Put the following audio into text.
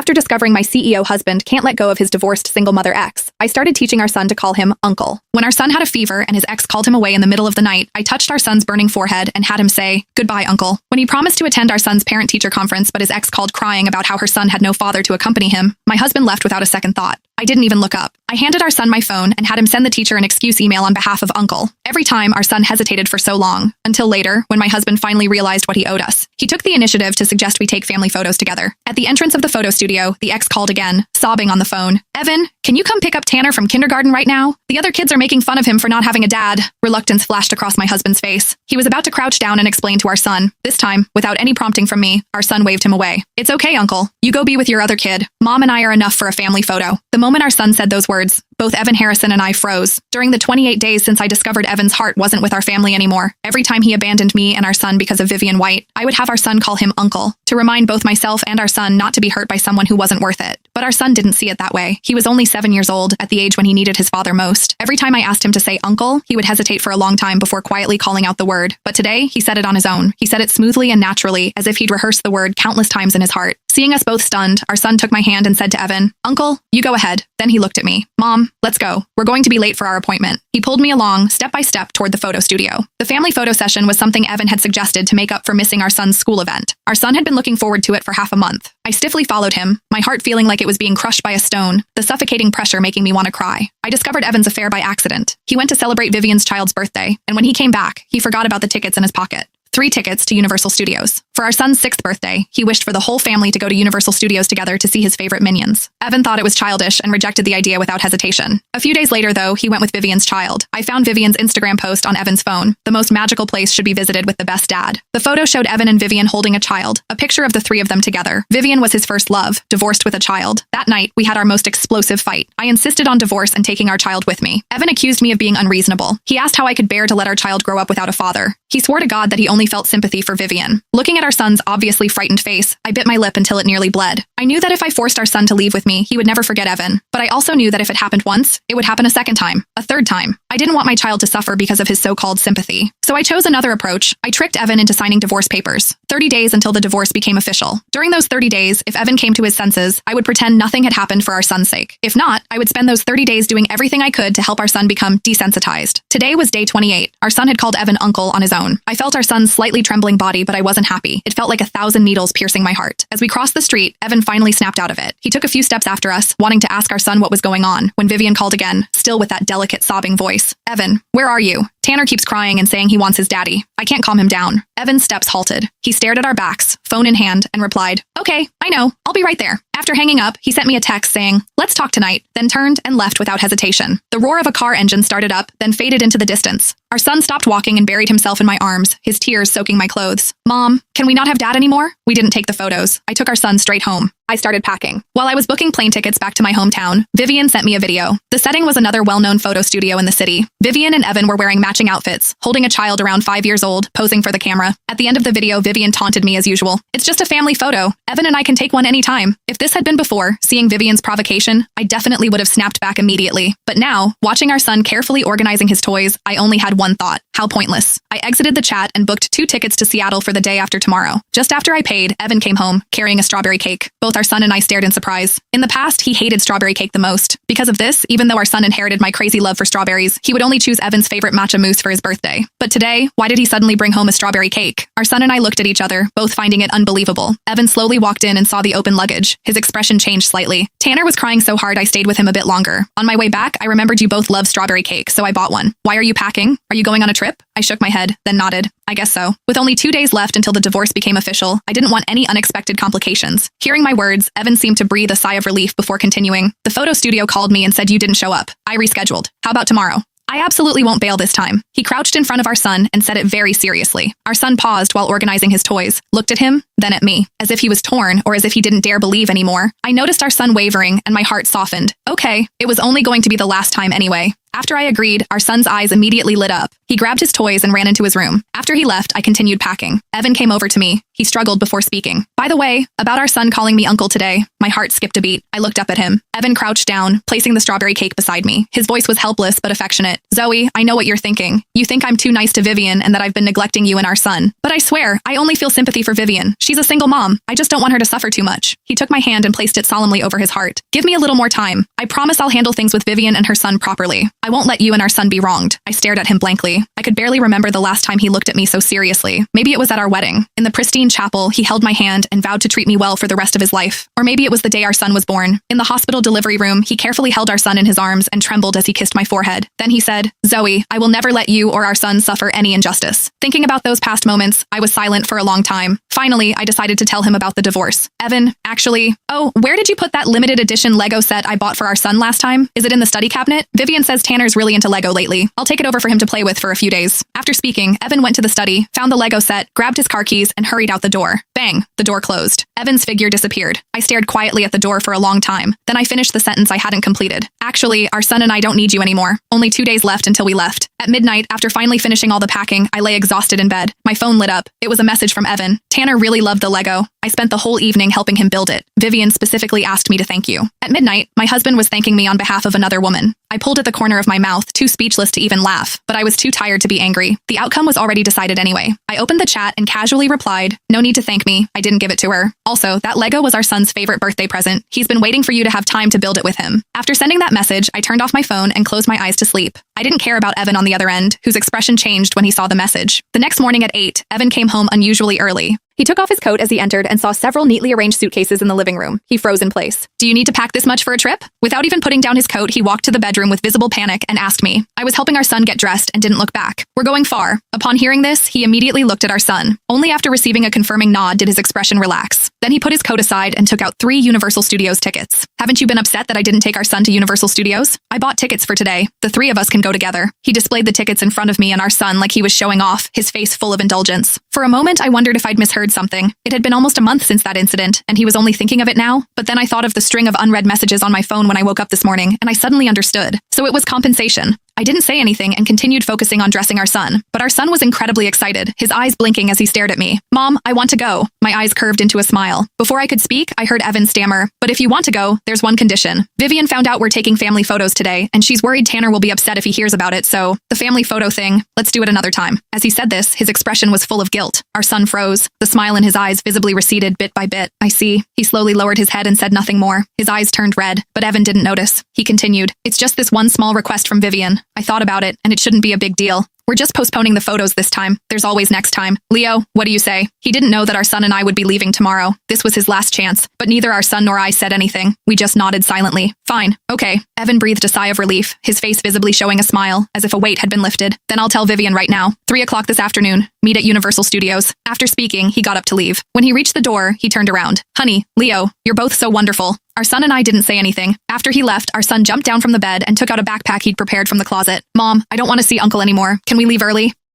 After discovering my CEO husband can't let go of his divorced single mother ex, I started teaching our son to call him Uncle. When our son had a fever and his ex called him away in the middle of the night, I touched our son's burning forehead and had him say, "Goodbye, Uncle." When he promised to attend our son's parent-teacher conference but his ex called crying about how her son had no father to accompany him, my husband left without a second thought. I didn't even look up. I handed our son my phone and had him send the teacher an excuse email on behalf of Uncle. Every time, our son hesitated for so long, until later, when my husband finally realized what he owed us. He took the initiative to suggest we take family photos together. At the entrance of the photo studio, the ex called again, sobbing on the phone. "Evan, can you come pick up Tanner from kindergarten right now? The other kids are making fun of him for not having a dad." Reluctance flashed across my husband's face. He was about to crouch down and explain to our son. This time, without any prompting from me, our son waved him away. "It's okay, Uncle. You go be with your other kid. Mom and I are enough for a family photo." The moment our son said those words, both Evan Harrison and I froze. During the 28 days since I discovered Evan's heart wasn't with our family anymore, every time he abandoned me and our son because of Vivian White, I would have our son call him Uncle, to remind both myself and our son not to be hurt by someone who wasn't worth it. But our son didn't see it that way. He was only 7 years old, at the age when he needed his father most. Every time I asked him to say Uncle, he would hesitate for a long time before quietly calling out the word. But today, he said it on his own. He said it smoothly and naturally, as if he'd rehearsed the word countless times in his heart. Seeing us both stunned, our son took my hand and said to Evan, "Uncle, you go ahead." Then he looked at me. "Mom, let's go. We're going to be late for our appointment." He pulled me along, step by step, toward the photo studio. The family photo session was something Evan had suggested to make up for missing our son's school event. Our son had been looking forward to it for half a month. I stiffly followed him, my heart feeling like it was being crushed by a stone, the suffocating pressure making me want to cry. I discovered Evan's affair by accident. He went to celebrate Vivian's child's birthday, and when he came back, he forgot about the tickets in his pocket. 3 tickets to Universal Studios. For our son's 6th birthday, he wished for the whole family to go to Universal Studios together to see his favorite Minions. Evan thought it was childish and rejected the idea without hesitation. A few days later, though, he went with Vivian's child. I found Vivian's Instagram post on Evan's phone. The most magical place should be visited with the best dad. The photo showed Evan and Vivian holding a child, a picture of the 3 of them together. Vivian was his first love, divorced with a child. That night, we had our most explosive fight. I insisted on divorce and taking our child with me. Evan accused me of being unreasonable. He asked how I could bear to let our child grow up without a father. He swore to God that he only felt sympathy for Vivian. Looking at our son's obviously frightened face, I bit my lip until it nearly bled. I knew that if I forced our son to leave with me, he would never forget Evan. But I also knew that if it happened once, it would happen a second time, a third time. I didn't want my child to suffer because of his so-called sympathy. So I chose another approach. I tricked Evan into signing divorce papers. 30 days until the divorce became official. During those 30 days, if Evan came to his senses, I would pretend nothing had happened for our son's sake. If not, I would spend those 30 days doing everything I could to help our son become desensitized. Today was day 28. Our son had called Evan Uncle on his own. I felt our son's slightly trembling body, but I wasn't happy. It felt like 1,000 needles piercing my heart. As we crossed the street, Evan finally snapped out of it. He took a few steps after us, wanting to ask our son what was going on, when Vivian called again, still with that delicate sobbing voice. "Evan, where are you? Tanner keeps crying and saying he wants his daddy. I can't calm him down." Evan's steps halted. He stared at our backs, phone in hand, and replied, "Okay, I know. I'll be right there." After hanging up, he sent me a text saying, "Let's talk tonight," then turned and left without hesitation. The roar of a car engine started up, then faded into the distance. Our son stopped walking and buried himself in my arms, his tears soaking my clothes. "Mom, can we not have dad anymore?" We didn't take the photos. I took our son straight home. I started packing. While I was booking plane tickets back to my hometown, Vivian sent me a video. The setting was another well-known photo studio in the city. Vivian and Evan were wearing matching outfits, holding a child around 5 years old, posing for the camera. At the end of the video, Vivian taunted me as usual. "It's just a family photo. Evan and I can take one anytime." If this had been before, seeing Vivian's provocation, I definitely would have snapped back immediately. But now, watching our son carefully organizing his toys, I only had one thought. How pointless. I exited the chat and booked 2 tickets to Seattle for the day after tomorrow. Just after I paid, Evan came home, carrying a strawberry cake. Both our son and I stared in surprise. In the past, he hated strawberry cake the most. Because of this, even though our son inherited my crazy love for strawberries, he would only choose Evan's favorite matcha mousse for his birthday. But today, why did he suddenly bring home a strawberry cake? Our son and I looked at each other, both finding it unbelievable. Evan slowly walked in and saw the open luggage. His expression changed slightly. Tanner was crying so hard I stayed with him a bit longer. On my way back, I remembered you both love strawberry cake, so I bought one. "Why are you packing? Are you going on a trip?" I shook my head, then nodded. "I guess so." With only 2 days left until the divorce became official, I didn't want any unexpected complications. Hearing my words, Evan seemed to breathe a sigh of relief before continuing. "The photo studio called me and said you didn't show up. I rescheduled. How about tomorrow?" "I absolutely won't bail this time." He crouched in front of our son and said it very seriously. Our son paused while organizing his toys, looked at him, then at me, as if he was torn or as if he didn't dare believe anymore. I noticed our son wavering and my heart softened. Okay, it was only going to be the last time anyway. After I agreed, our son's eyes immediately lit up. He grabbed his toys and ran into his room. After he left, I continued packing. Evan came over to me. He struggled before speaking. By the way, about our son calling me uncle today, my heart skipped a beat. I looked up at him. Evan crouched down, placing the strawberry cake beside me. His voice was helpless but affectionate. Zoe, I know what you're thinking. You think I'm too nice to Vivian and that I've been neglecting you and our son. But I swear, I only feel sympathy for Vivian. She's a single mom. I just don't want her to suffer too much. He took my hand and placed it solemnly over his heart. Give me a little more time. I promise I'll handle things with Vivian and her son properly. I won't let you and our son be wronged. I stared at him blankly. I could barely remember the last time he looked at me so seriously. Maybe it was at our wedding. In the pristine chapel, he held my hand and vowed to treat me well for the rest of his life. Or maybe it was the day our son was born. In the hospital delivery room, he carefully held our son in his arms and trembled as he kissed my forehead. Then he said, Zoe, I will never let you or our son suffer any injustice. Thinking about those past moments, I was silent for a long time. Finally, I decided to tell him about the divorce. Evan, actually, oh, where did you put that limited edition Lego set I bought for our son last time? Is it in the study cabinet? Vivian says Tanner's really into Lego lately. I'll take it over for him to play with for a few days. After speaking, Evan went to the study, found the Lego set, grabbed his car keys, and hurried out the door. Bang! The door closed. Evan's figure disappeared. I stared quietly at the door for a long time. Then I finished the sentence I hadn't completed. Actually, our son and I don't need you anymore. Only 2 days left until we left. At midnight, after finally finishing all the packing, I lay exhausted in bed. My phone lit up. It was a message from Evan. Tanner really loved the Lego. I spent the whole evening helping him build it. Vivian specifically asked me to thank you. At midnight, my husband was thanking me on behalf of another woman. I pulled at the corner of my mouth, too speechless to even laugh, but I was too tired to be angry. The outcome was already decided anyway. I opened the chat and casually replied, no need to thank me. I didn't give it to her. Also, that Lego was our son's favorite birthday present. He's been waiting for you to have time to build it with him. After sending that message, I turned off my phone and closed my eyes to sleep. I didn't care about Evan on the other end, whose expression changed when he saw the message. The next morning at 8, Evan came home unusually early. He took off his coat as he entered and saw several neatly arranged suitcases in the living room. He froze in place. Do you need to pack this much for a trip? Without even putting down his coat, he walked to the bedroom with visible panic and asked me. I was helping our son get dressed and didn't look back. We're going far. Upon hearing this, he immediately looked at our son. Only after receiving a confirming nod did his expression relax. Then he put his coat aside and took out 3 Universal Studios tickets. Haven't you been upset that I didn't take our son to Universal Studios? I bought tickets for today. The 3 of us can go together. He displayed the tickets in front of me and our son like he was showing off, his face full of indulgence. For a moment, I wondered if I'd misheard something. It had been almost a month since that incident, and he was only thinking of it now. But then I thought of the string of unread messages on my phone when I woke up this morning, and I suddenly understood. So it was compensation. I didn't say anything and continued focusing on dressing our son. But our son was incredibly excited, his eyes blinking as he stared at me. Mom, I want to go. My eyes curved into a smile. Before I could speak, I heard Evan stammer. But if you want to go, there's one condition. Vivian found out we're taking family photos today, and she's worried Tanner will be upset if he hears about it, so the family photo thing, let's do it another time. As he said this, his expression was full of guilt. Our son froze. The smile in his eyes visibly receded bit by bit. I see. He slowly lowered his head and said nothing more. His eyes turned red, but Evan didn't notice. He continued. It's just this one small request from Vivian. I thought about it, and it shouldn't be a big deal. We're just postponing the photos this time. There's always next time. Leo, what do you say? He didn't know that our son and I would be leaving tomorrow. This was his last chance, but neither our son nor I said anything. We just nodded silently. Fine. Okay. Evan breathed a sigh of relief, his face visibly showing a smile, as if a weight had been lifted. Then I'll tell Vivian right now. 3 o'clock this afternoon. Meet at Universal Studios. After speaking, he got up to leave. When he reached the door, he turned around. Honey, Leo, you're both so wonderful. Our son and I didn't say anything. After he left, our son jumped down from the bed and took out a backpack he'd prepared from the closet. Mom, I don't want to see Uncle anymore. Can we leave early?